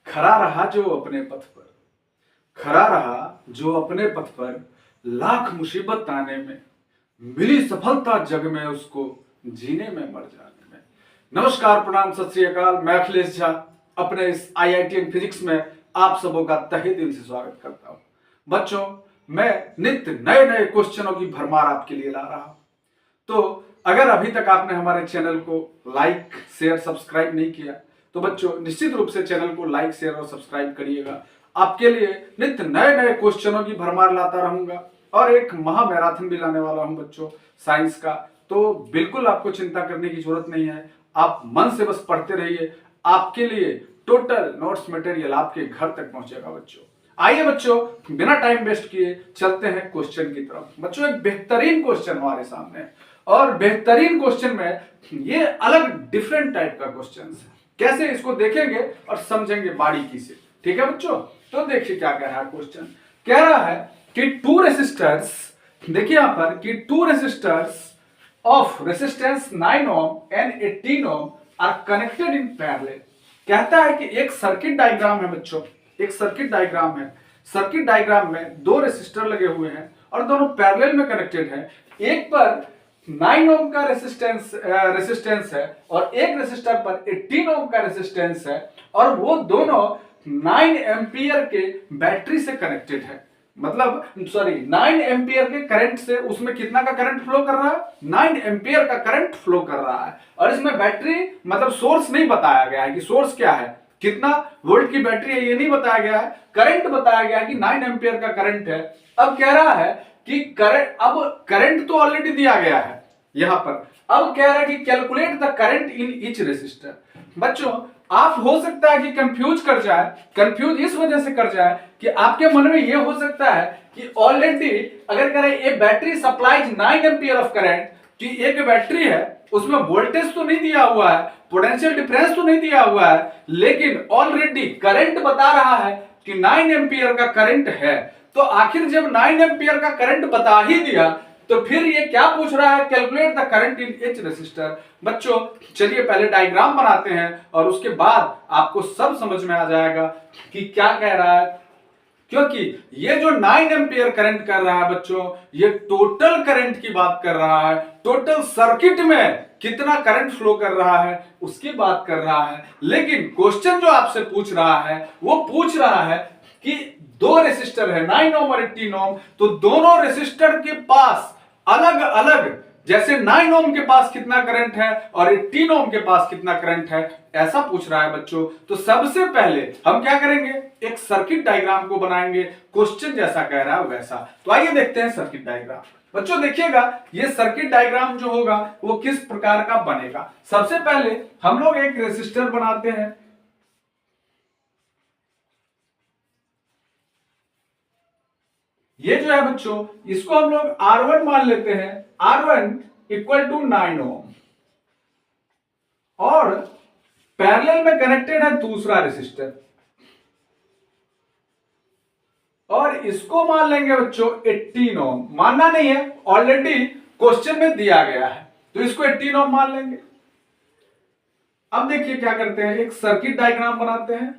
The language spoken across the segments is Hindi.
खड़ा रहा जो अपने पथ पर, खड़ा रहा जो अपने पथ पर, लाख मुसीबत आने में मिली सफलता जग में उसको जीने में मर जाने में। नमस्कार, प्रणाम, सत श्री अकाल। मैं अखिलेश झा अपने इस IITN फिजिक्स में आप सबों का तहे दिल से स्वागत करता हूं। बच्चों, मैं नित्य नए नए क्वेश्चनों की भरमार आपके लिए ला रहा हूं। तो अगर अभी तक आपने हमारे चैनल को लाइक, शेयर, सब्सक्राइब नहीं किया तो बच्चों निश्चित रूप से चैनल को लाइक, शेयर और सब्सक्राइब करिएगा। आपके लिए नित्य नए नए क्वेश्चनों की भरमार लाता रहूंगा और एक महा मैराथन भी लाने वाला हूं बच्चों साइंस का। तो बिल्कुल आपको चिंता करने की जरूरत नहीं है, आप मन से बस पढ़ते रहिए। आपके लिए टोटल नोट्स मटेरियल आपके घर तक पहुंचेगा बच्चों। आइए बच्चों, बिना टाइम वेस्ट किए चलते हैं क्वेश्चन की तरफ। बच्चों, एक बेहतरीन क्वेश्चन हमारे सामने है और बेहतरीन क्वेश्चन में ये अलग डिफरेंट टाइप का क्वेश्चन है। कैसे इसको देखेंगे और समझेंगे बारीकी से। ठीक है बच्चों, तो देखिए क्या कह रहा है क्वेश्चन। कह रहा है कि टू रेसिस्टर्स, देखिए यहां पर कि two resistors of resistance 9 ohm and 18 ohm are connected in parallel. कहता है कि एक सर्किट डायग्राम है बच्चों, एक सर्किट डायग्राम है। सर्किट डायग्राम में दो रेसिस्टर लगे हुए हैं और दोनों पैरेलल में कनेक्टेड हैं। एक पर 9 ओम का रेसिस्टेंस है और एक रेसिस्टर पर 18 ओम का रेसिस्टेंस है और वो दोनों 9 एम्पियर के बैटरी से कनेक्टेड है। मतलब 9 एम्पियर के करंट से उसमें कितना का करंट फ्लो कर रहा है? 9 एम्पियर का करंट फ्लो कर रहा है। और इसमें बैटरी मतलब सोर्स नहीं बताया गया है कि सोर्स क्या है, कितना वोल्ट की बैटरी है ये नहीं बताया गया है। करंट बताया गया है कि 9 एम्पियर का करंट है। अब कह रहा है कि करंट, अब करंट तो ऑलरेडी दिया गया है यहां पर। अब कह रहा है कि calculate the current in each resistor. बच्चों, आप हो सकता है कि कंफ्यूज कर जाए, कंफ्यूज इस वजह से कर जाए कि आपके मन में ये हो सकता है कि ऑलरेडी अगर कह रहे a battery supplies 9 ampere of current, कि एक बैटरी है उसमें वोल्टेज तो नहीं दिया हुआ है, पोटेंशियल डिफरेंस तो नहीं दिया हुआ है, लेकिन ऑलरेडी करंट बता रहा है कि 9 एम्पियर का करंट है। तो आखिर जब 9 एम्पियर का करंट बता ही दिया तो फिर ये क्या पूछ रहा है? Calculate the current in each resistor. बच्चों चलिए पहले डायग्राम बनाते हैं और उसके बाद आपको सब समझ में आ जाएगा कि क्या कह रहा है। क्योंकि ये जो 9 एम्पियर करंट कर रहा है बच्चों, ये टोटल करंट की बात कर रहा है। टोटल सर्किट में कितना करंट फ्लो कर रहा है उसकी बात कर रहा है। लेकिन क्वेश्चन जो आपसे पूछ रहा है वो पूछ रहा है कि दो रेसिस्टर है 9 ओम और 18 ओम, तो दोनों रेसिस्टर के पास अलग अलग, जैसे 9 ओम के पास कितना करंट है और 18 ओम के पास कितना करंट है, ऐसा पूछ रहा है बच्चों। तो सबसे पहले हम क्या करेंगे? एक सर्किट डायग्राम को बनाएंगे, क्वेश्चन जैसा कह रहा है वैसा। तो आइए देखते हैं सर्किट डायग्राम। बच्चों देखिएगा, ये सर्किट डायग्राम जो होगा वो किस प्रकार का बनेगा। सबसे पहले हम लोग एक रेसिस्टर बनाते हैं। ये जो है बच्चों, इसको हम लोग R1 मान लेते हैं। R1 इक्वल टू 9 ओम और पैरेलल में कनेक्टेड है दूसरा रेसिस्टर और इसको मान लेंगे बच्चों 18 ओम। मानना नहीं है, ऑलरेडी क्वेश्चन में दिया गया है, तो इसको 18 ओम मान लेंगे। अब देखिए क्या करते हैं, एक सर्किट डायग्राम बनाते हैं।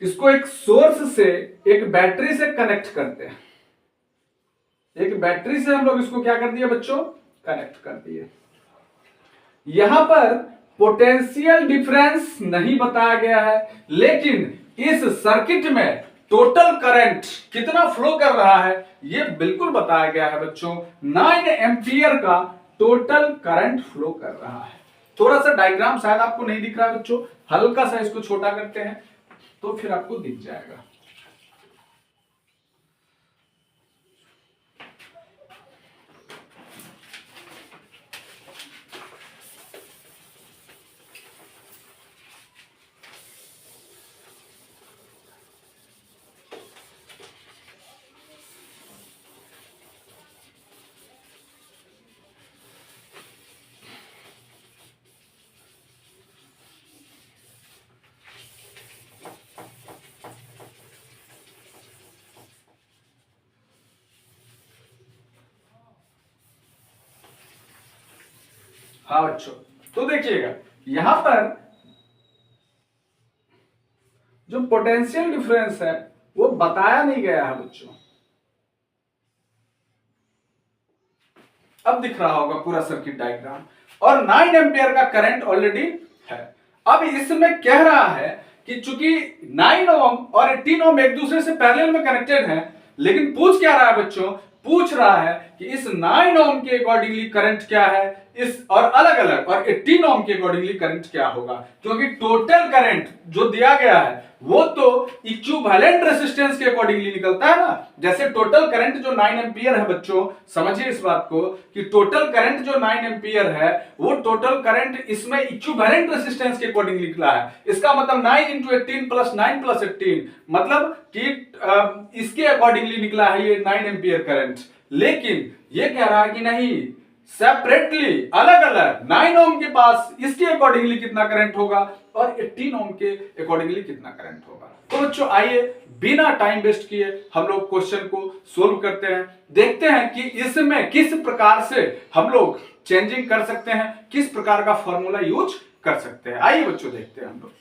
इसको एक सोर्स से एक बैटरी से कनेक्ट करते हैं। एक बैटरी से हम लोग इसको क्या कर दिए बच्चों? कनेक्ट कर दिए। यहां पर पोटेंशियल डिफरेंस नहीं बताया गया है, लेकिन इस सर्किट में टोटल करंट कितना फ्लो कर रहा है यह बिल्कुल बताया गया है बच्चों। 9 एम्पियर का टोटल करंट फ्लो कर रहा है। थोड़ा सा डायग्राम शायद आपको नहीं दिख रहा है बच्चों, हल्का सा इसको छोटा करते हैं तो फिर आपको दिख जाएगा। हाँ बच्चों, तो देखिएगा यहां पर जो पोटेंशियल डिफरेंस है वो बताया नहीं गया है बच्चों। अब दिख रहा होगा पूरा सर्किट डायग्राम, और 9 एम्पियर का करंट ऑलरेडी है। अब इसमें कह रहा है कि चूंकि 9 ओम और 18 ओम एक दूसरे से पैरेलल में कनेक्टेड है, लेकिन पूछ क्या रहा है बच्चों, पूछ रहा है कि इस 9 ओम के अकॉर्डिंगली करंट क्या है, इस और अलग अलग और 18 ओम के अकॉर्डिंगली करंट क्या होगा, क्योंकि टोटल करंट जो दिया गया है वो तो इक्विवेलेंट रेजिस्टेंस के अकॉर्डिंगली निकलता है ना। जैसे टोटल करंट जो 9 एम्पियर है बच्चों, समझिए इस बात को कि टोटल करंट जो 9 एम्पियर है वो टोटल करंट इसमें इक्विवेलेंट रेजिस्टेंस के अकॉर्डिंगली निकला है। इसका मतलब 9 × 18 + 9 + 18 मतलब कि इसके अकॉर्डिंगली निकला है ये 9 एम्पियर करंट। लेकिन ये कह रहा है कि नहीं, सेपरेटली अलग अलग 9 ओम के पास इसके अकॉर्डिंगली कितना करंट होगा और 18 ओम के अकॉर्डिंगली कितना करंट होगा। तो बच्चों आइए बिना टाइम वेस्ट किए हम लोग क्वेश्चन को सोल्व करते हैं, देखते हैं कि इसमें किस प्रकार से हम लोग चेंजिंग कर सकते हैं, किस प्रकार का फॉर्मूला यूज कर सकते हैं। आइए बच्चों देखते हैं हम लोग।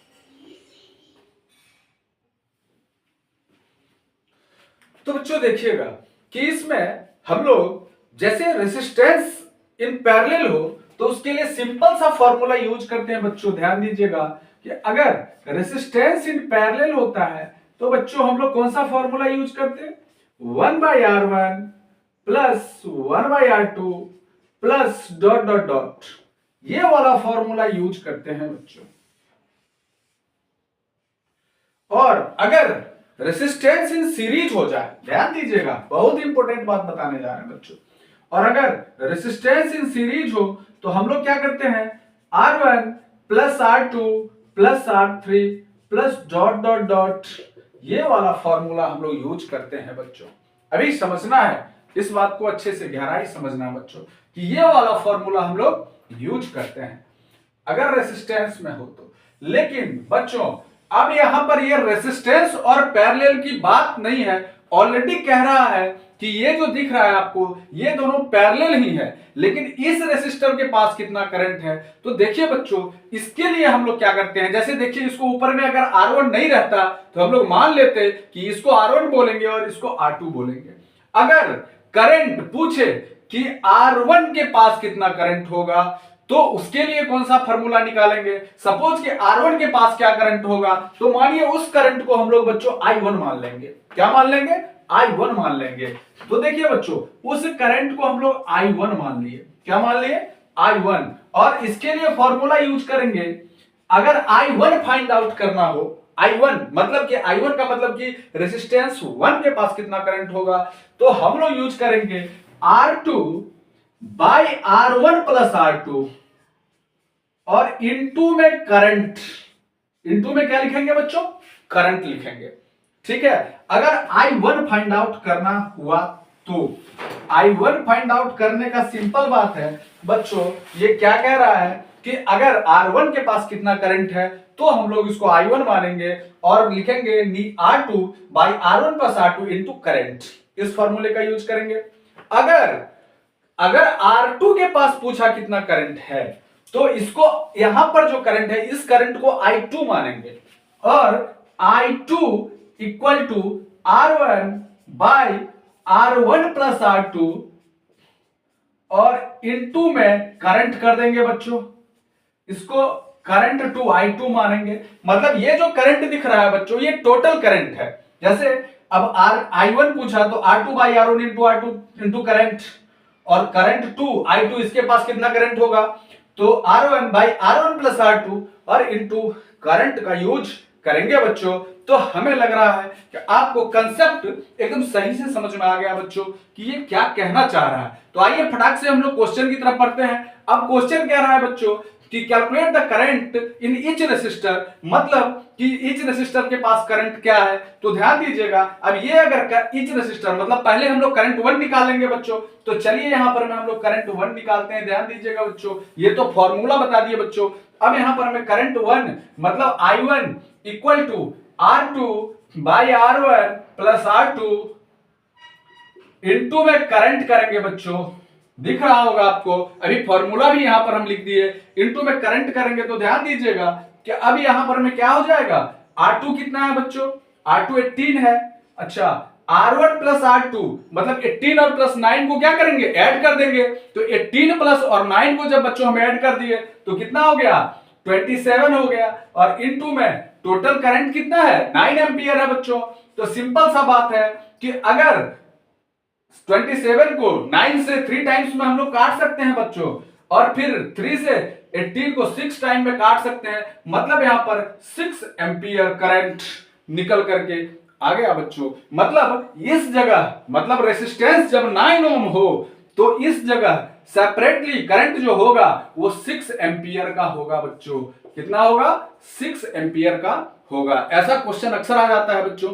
तो बच्चों देखिएगा कि इसमें हम लोग जैसे रेजिस्टेंस इन पैरेलल हो तो उसके लिए सिंपल सा फॉर्मूला यूज करते हैं बच्चों। ध्यान दीजिएगा कि अगर रेजिस्टेंस इन पैरेलल होता है तो बच्चों हम लोग कौन सा फॉर्मूला यूज करते हैं, 1/R1 plus 1/R2 plus dot dot dot, ये वाला फॉर्मूला यूज करते हैं बच्चों। और अगर रेजिस्टेंस इन सीरीज हो जाए, ध्यान दीजिएगा बहुत इंपॉर्टेंट बात बताने जा रहे हैं बच्चों, और अगर रेजिस्टेंस इन सीरीज हो तो हम लोग क्या करते हैं, R1 plus R2 plus R3 plus dot dot dot, ये वाला फॉर्मूला हम लोग यूज करते हैं बच्चों। अभी समझना है इस बात को अच्छे से, गहराई समझना बच्चों कि ये वाला फॉर्मूला हम लोग यूज करते हैं अगर रेजिस्टेंस में हो तो। लेकिन बच्चों अब यहां पर ये रेजिस्टेंस और पैरेलल की बात नहीं है, ऑलरेडी कह रहा है कि ये जो दिख रहा है आपको ये दोनों पैरेलल ही है, लेकिन इस रेसिस्टर के पास कितना करंट है। तो देखिए बच्चों इसके लिए हम लोग क्या करते हैं, जैसे देखिए इसको ऊपर में अगर R1 नहीं रहता तो हम लोग मान लेते कि इसको R1 बोलेंगे और इसको R2 बोलेंगे। अगर करंट पूछे कि R1 के पास कितना करंट होगा तो उसके लिए कौन सा फॉर्मूला निकालेंगे, सपोज कि R1 के पास क्या करंट होगा तो मानिए उस करंट को हम लोग बच्चों I1 मान लेंगे। क्या मान लेंगे, I1 मान लेंगे। तो देखिए बच्चों उस करंट को हम लोग I1 मान लिए। क्या मान लिए, I1, और इसके लिए फॉर्मूला यूज करेंगे। अगर I1 फाइंड आउट करना हो, I1 मतलब कि I1 का मतलब कि रेजिस्टेंस 1 के पास कितना करंट होगा, तो हम लोग यूज करेंगे R2 bye R1 plus R2 और इनटू में करंट, इनटू में क्या लिखेंगे बच्चों, करंट लिखेंगे। ठीक है, अगर I1 फाइंड आउट करना हुआ तो I1 फाइंड आउट करने का सिंपल बात है बच्चों, ये क्या कह रहा है कि अगर R1 के पास कितना करंट है तो हम लोग इसको I1 मानेंगे और लिखेंगे R2 by R1 plus R2 into current, इस फॉर्मूले का यूज करेंगे। अगर R2 के पास पूछा कितना करंट है तो इसको यहां पर जो करंट है इस करंट को I2 मानेंगे और I2 equal to R1 by R1 plus R2 और इनटू में करंट कर देंगे बच्चों, इसको करंट टू I2 मानेंगे। मतलब ये जो करंट दिख रहा है बच्चों ये टोटल करंट है। जैसे अब I1 पूछा तो R2 by R1 into R2 into current, और करंट टू I2 इसके पास कितना करंट होगा तो R1 by R1 plus R2 और इंटू करंट का यूज करेंगे बच्चों। तो हमें लग रहा है कि आपको कंसेप्ट एकदम सही से समझ में आ गया बच्चों कि ये क्या कहना चाह रहा है। तो आइए फटाक से हम लोग क्वेश्चन की तरफ बढ़ते हैं। अब क्वेश्चन कह रहा है बच्चों कि calculate the current in each resistor, मतलब कि ईच रेसिस्टर के पास करंट क्या है। तो ध्यान दीजिएगा अब ये अगर ईच रेसिस्टर मतलब पहले हम लोग करंट 1 निकालेंगे बच्चों, तो चलिए यहां पर हम लोग करंट 1 निकालते हैं। ध्यान दीजिएगा बच्चों ये तो फॉर्मूला बता दिए बच्चों। अब यहां पर हमें करंट 1 मतलब I1 equal to R2 by R1 plus R2 into में करंट करेंगे बच्चों, दिख रहा होगा आपको, अभी फॉर्मूला भी यहां पर हम लिख दिए, इनटू में करंट करेंगे। तो ध्यान दीजिएगा कि अब यहां पर में क्या हो जाएगा R2 कितना है बच्चों? R2 18 है। अच्छा, R1 प्लस R2 मतलब 18 और प्लस 9 को क्या करेंगे? ऐड कर देंगे। तो 18 प्लस और 9 को जब बच्चों हम ऐड कर दिए तो कितना हो गया? 27 हो गया। और इनटू में टोटल करंट कितना है? 9 एंपियर है बच्चों। तो सिंपल सा बात है कि अगर 27 को 9 से 3 टाइम्स में हम लोग काट सकते हैं बच्चों, और फिर 3 से 18 को 6 टाइम में काट सकते हैं, मतलब यहां पर 6 एंपियर करंट निकल करके आ गया बच्चों। मतलब इस जगह, मतलब रेसिस्टेंस जब 9 ओम हो तो इस जगह सेपरेटली करंट जो होगा वो 6 एंपियर का होगा बच्चों। कितना होगा? 6 एंपियर का होगा। ऐसा क्वेश्चन अक्सर आ जाता है बच्चों।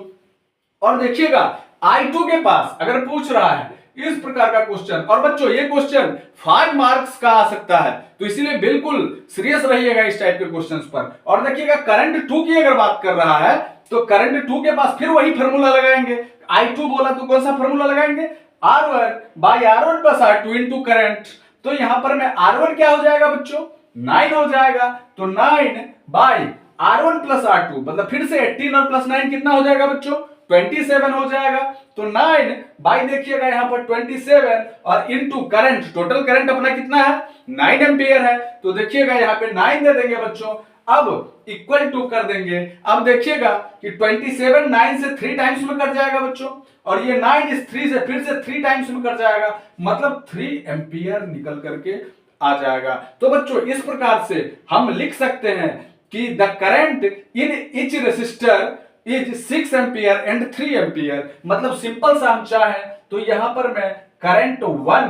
और देखिएगा I2 के पास अगर पूछ रहा है इस प्रकार का क्वेश्चन, और बच्चों ये क्वेश्चन 5 मार्क्स का आ सकता है, तो इसीलिए बिल्कुल सीरियस रहिएगा इस टाइप के क्वेश्चंस पर। और देखिएगा करंट 2 की अगर बात कर रहा है तो करंट 2 के पास फिर वही फार्मूला लगाएंगे। I2 बोला तो कौन सा फार्मूला लगाएंगे? R1 by R1 plus R2 into current. तो यहां पर में R1 क्या हो जाएगा बच्चों? 9 हो जाएगा। तो 9 बाई R1 प्लस R2 मतलब फिर से 18 और प्लस 9 कितना हो जाएगा बच्चों? 27 हो जाएगा। तो 9 बाई देखिएगा यहां पर 27 और इनटू करंट, टोटल करंट अपना कितना है? 9 एंपियर है। तो देखिएगा यहां पे 9 दे देंगे बच्चों, अब इक्वल टू कर देंगे। अब देखिएगा कि 27 9 से 3 टाइम्स में कट जाएगा बच्चों, और ये 9 इस 3 से फिर से 3 टाइम्स में कट जाएगा, मतलब 3 एंपियर निकल करके आ जाएगा। तो बच्चों इस प्रकार से हम लिख सकते हैं कि the current in each resistor is 6 ampere and 3 ampere. मतलब सिंपल सा हम चाहें तो यहां पर मैं करंट 1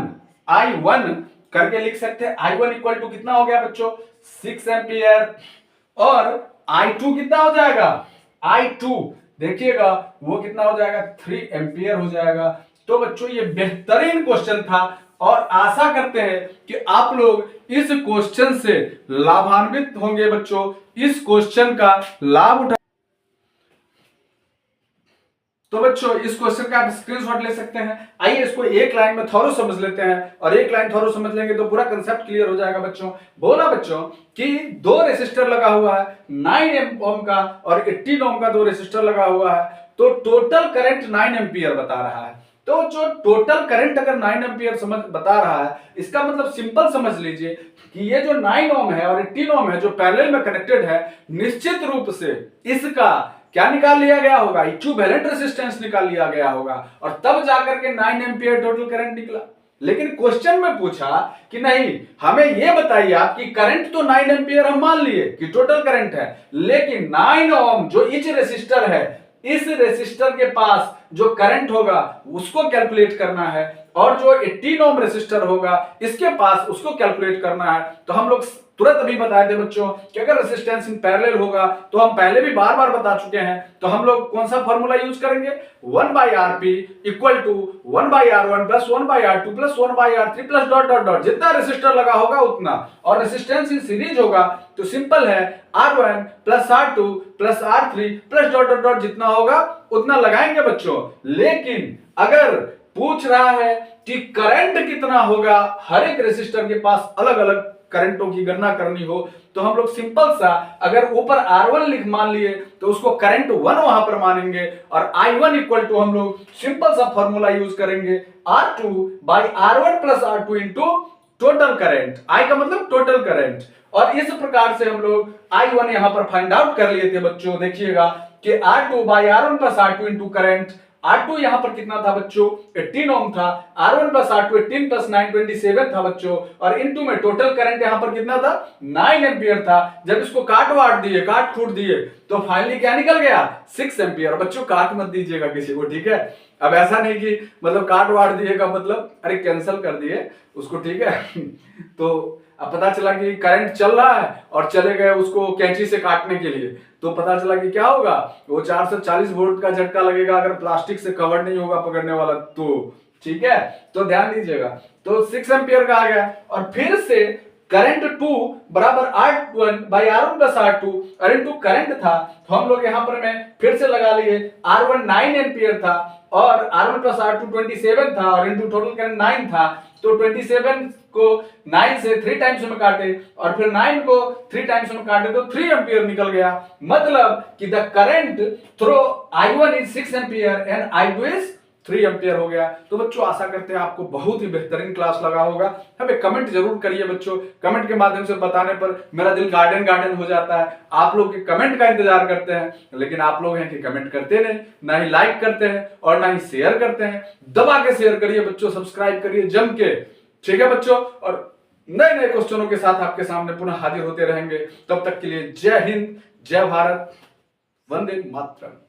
I1 करके लिख सकते हैं। I1 इक्वल टू कितना हो गया बच्चों? 6 एंपियर। और I2 कितना हो जाएगा? I2 देखिएगा वो कितना हो जाएगा? 3 एंपियर हो जाएगा। तो बच्चों ये बेहतरीन क्वेश्चन था, और आशा करते हैं कि आप लोग इस क्वेश्चन से लाभान्वित होंगे बच्चों। इस क्वेश्चन का लाभ उठा, तो बच्चों इस क्वेश्चन का आप स्क्रीनशॉट ले सकते हैं। आइए इसको एक लाइन में थोरो समझ लेते हैं, और एक लाइन थोरो समझ लेंगे तो पूरा कंसेप्ट क्लियर हो जाएगा बच्चों। बोला बच्चों कि 2 रेसिस्टर लगा हुआ है, 9 ओम का और 18 ओम का 2 रेसिस्टर लगा हुआ है, तो टोटल करंट 9 एंपियर बता रहा है। तो जो टोटल करंट अगर 9 एंपियर समझ बता रहा है, इसका मतलब सिंपल समझ लीजिए कि ये जो 9 ओम है और 18 ओम है जो पैरेलल में कनेक्टेड है, निश्चित रूप से इसका क्या निकाल लिया गया होगा? इक्विवेलेंट रेजिस्टेंस निकाल लिया गया होगा, और तब जाकर के 9 एंपियर टोटल करंट निकला। लेकिन क्वेश्चन में पूछा कि नहीं, हमें यह बताइए आप कि करंट तो 9 एंपियर हम मान लिए कि टोटल करंट है, लेकिन 9 ओम जो इच रेसिस्टर है, इस रेसिस्टर के पास जो करंट होगा उसको कैलकुलेट करना है, और जो 18 ओम रेसिस्टर होगा इसके पास उसको कैलकुलेट करना है। तो हम लोग तुरंत अभी बताए थे बच्चों कि अगर रेसिस्टेंस इन पैरेलल होगा, तो हम पहले भी बार बार बता चुके हैं, तो हम लोग कौन सा फॉर्मूला यूज करेंगे? 1/Rp equal to 1/R1 plus 1/R2 plus 1/R3 plus dot dot dot, जितना रेसिस्टर लगा होगा उतना। और रेसिस्टेंस इन सीरीज होगा तो सिंपल है, R1 plus R2 plus R3 plus dot dot dot, जितना होगा उतना लगाएंगे बच्चों। लेकिन अगर पूछ रहा है कि करंट कितना होगा, हर एक रेसिस्टर के पास अलग अलग करंटों की गणना करनी हो, तो हम लोग सिंपल सा अगर ऊपर R1 लिख मान लिए तो उसको करंट 1 वहां पर मानेंगे, और I1 इक्वल टू हम लोग सिंपल सा फॉर्मूला यूज करेंगे R2 by R1 plus R2 into total current. I का मतलब टोटल करंट। और इस प्रकार से हम लोग I1 यहां पर फाइंड आउट कर लिए थे बच्चों। देखिएगा कि R2 by R1 plus R2 into current, R2 यहां पर कितना था बच्चों? 18 ओम था। R1 प्लस R2 18 प्लस 9 27 था बच्चों, और इनटू में टोटल करंट यहां पर कितना था? 9 एंपियर था। जब इसको काट खूट दिए तो फाइनली क्या निकल गया? 6 एंपियर। बच्चों काट मत दीजिएगा किसी को, ठीक है? अब ऐसा नहीं कि मतलब काट दिएगा मतलब अरे कैंसिल कर दिए उसको, ठीक है? तो अब पता चला कि करंट चल रहा है और चले गए उसको कैंची से काटने के लिए, तो पता चला कि क्या होगा? वो 440 वोल्ट का झटका लगेगा अगर प्लास्टिक से कवर नहीं होगा पकड़ने वाला तो, ठीक है? तो ध्यान दीजिएगा। तो 6 एंपियर का आ गया, और फिर से करंट 2 बराबर R1 by R1 plus R2 और इनटू करंट था, तो हम लोग यहां पर मैं फिर से लगा लिए R1 9 एम्पियर था और R1 प्लस R2 27 था और इनटू टोटल करंट 9 था, तो 27 को 9 से 3 टाइम्स में काटे और फिर 9 को 3 टाइम्स में काटे तो 3 एम्पियर निकल गया। मतलब कि the current through I1 is 6 ampere and I2 is 3 ampere हो गया। तो बच्चों आशा करते हैं आपको बहुत ही बेहतरीन क्लास लगा होगा। हमें कमेंट जरूर करिए बच्चों, कमेंट के माध्यम से बताने पर मेरा दिल गार्डन गार्डन हो जाता है। आप लोग के कमेंट का इंतजार करते हैं, लेकिन आप लोग हैं कि कमेंट करते नहीं, ना ही लाइक करते हैं और ना ही शेयर करते हैं। दबा के शेयर करिए बच्चों, सब्सक्राइब करिए जम के, ठीक है बच्चों। और नए नए क्वेश्चनों के साथ आपके सामने पुनः हाजिर होते रहेंगे। तब तक के लिए जय हिंद, जय भारत, वंदे मातरम।